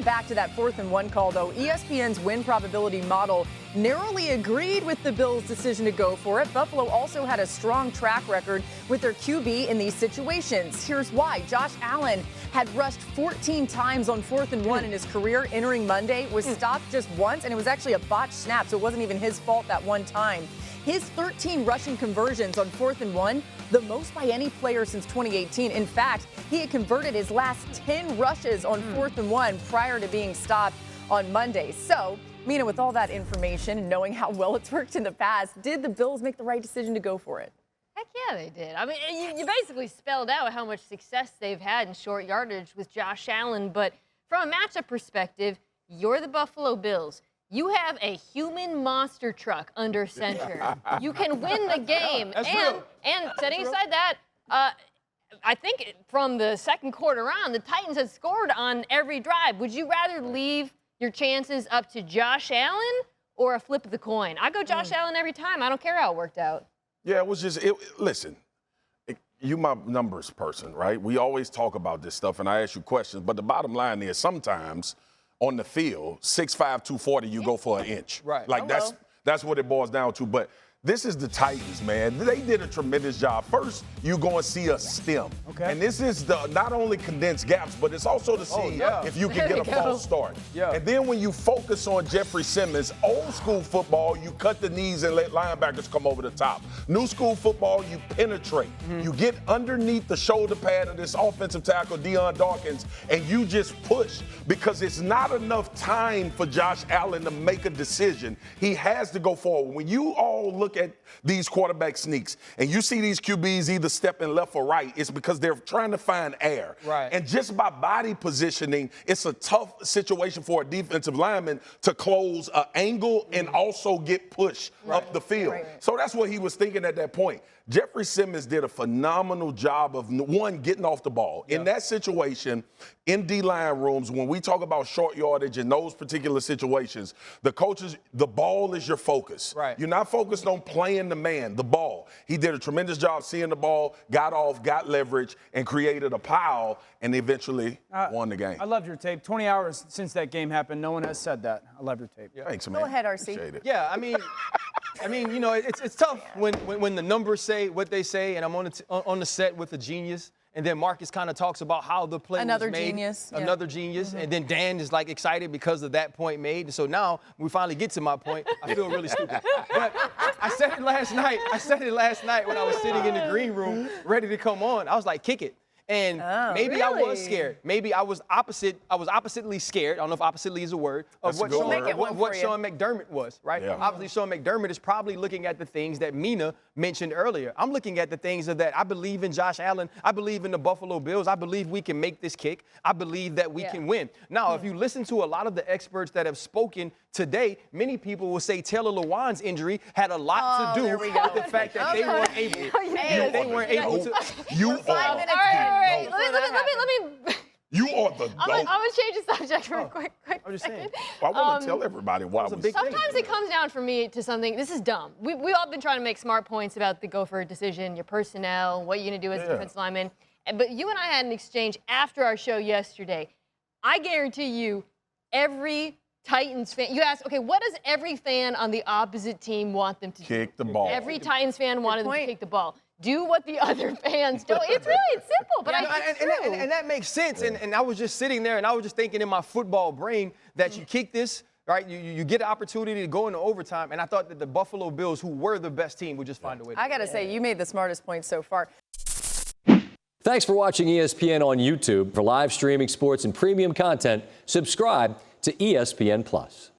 back to that 4th and 1 call, though. ESPN's win probability model narrowly agreed with the Bills' decision to go for it. Buffalo also had a strong track record with their QB in these situations. Here's why. Josh Allen had rushed 14 times on 4th and 1 in his career entering Monday, was stopped just once, and it was actually a botched snap, so it wasn't even his fault that one time. His 13 rushing conversions on 4th and 1, the most by any player since 2018. In fact, he had converted his last 10 rushes on 4th and 1 prior to being stopped on Monday. So, Mina, with all that information and knowing how well it's worked in the past, did the Bills make the right decision to go for it? Heck yeah, they did. I mean, you basically spelled out how much success they've had in short yardage with Josh Allen. But from a matchup perspective, you're the Buffalo Bills. You have a human monster truck under center. You can win the game. And setting aside that, I think from the second quarter on, the Titans had scored on every drive. Would you rather leave your chances up to Josh Allen or a flip of the coin? I go Josh Allen every time. I don't care how it worked out. Yeah, it was just, listen, you my numbers person, right? We always talk about this stuff, and I ask you questions, but the bottom line is sometimes on the field, 6'5", 240, you go for an inch. Right. Like, that's what it boils down to. But this is the Titans, man. They did a tremendous job. First, you're going to see a stem. Okay. And this is not only condensed gaps, but it's also to see if you can get a false start. Yeah. And then when you focus on Jeffrey Simmons, old school football, you cut the knees and let linebackers come over the top. New school football, you penetrate. You get underneath the shoulder pad of this offensive tackle, Deion Dawkins, and you just push because it's not enough time for Josh Allen to make a decision. He has to go forward. When you all look at these quarterback sneaks and you see these QBs either stepping left or right, it's because they're trying to find air. Right. And just by body positioning, it's a tough situation for a defensive lineman to close an angle and also get pushed up the field. So that's what he was thinking at that point. Jeffrey Simmons did a phenomenal job of, one, getting off the ball. In that situation, in D-line rooms, when we talk about short yardage in those particular situations, the coaches, the ball is your focus. Right. You're not focused on playing the man, the ball. He did a tremendous job seeing the ball, got off, got leverage, and created a pile, and eventually won the game. I loved your tape. 20 hours since that game happened. No one has said that. I love your tape. Thanks, man. Go ahead, RC. Appreciate it. Yeah, I mean, you know, it's tough when the numbers say what they say, and I'm on the set with a genius, and then Marcus kind of talks about how the play was made. Another genius, and then Dan is like excited because of that point made. And so now we finally get to my point. I feel really stupid, but I said it last night. When I was sitting in the green room, ready to come on. I was like, kick it. And maybe I was scared. Maybe I was oppositely scared. I don't know if oppositely is a word of what Sean McDermott was, right? Yeah. Obviously, Sean McDermott is probably looking at the things that Mina mentioned earlier. I'm looking at the things of that I believe in Josh Allen. I believe in the Buffalo Bills. I believe we can make this kick. I believe that we can win. Now, if you listen to a lot of the experts that have spoken today, many people will say Taylor Lewan's injury had a lot to do with the fact that they weren't able to. Let me. You are the I'm going to change the subject real quick. I'm just saying. I want to tell everybody why it was big. Sometimes it comes down for me to something. This is dumb. We've all been trying to make smart points about the go for it decision, your personnel, what you're going to do as a defensive lineman. But you and I had an exchange after our show yesterday. I guarantee you, every Titans fan, you ask, okay, what does every fan on the opposite team want them to do? Kick the ball. Every Titans fan wanted them to kick the ball. Do what the other fans do. It's simple, but it's true. And that makes sense. And I was just sitting there, and I was just thinking in my football brain that you kick this, right? You get an opportunity to go into overtime, and I thought that the Buffalo Bills, who were the best team, would just find a way. I got to say, you made the smartest point so far. Thanks for watching ESPN on YouTube. For live streaming sports and premium content, subscribe to ESPN+.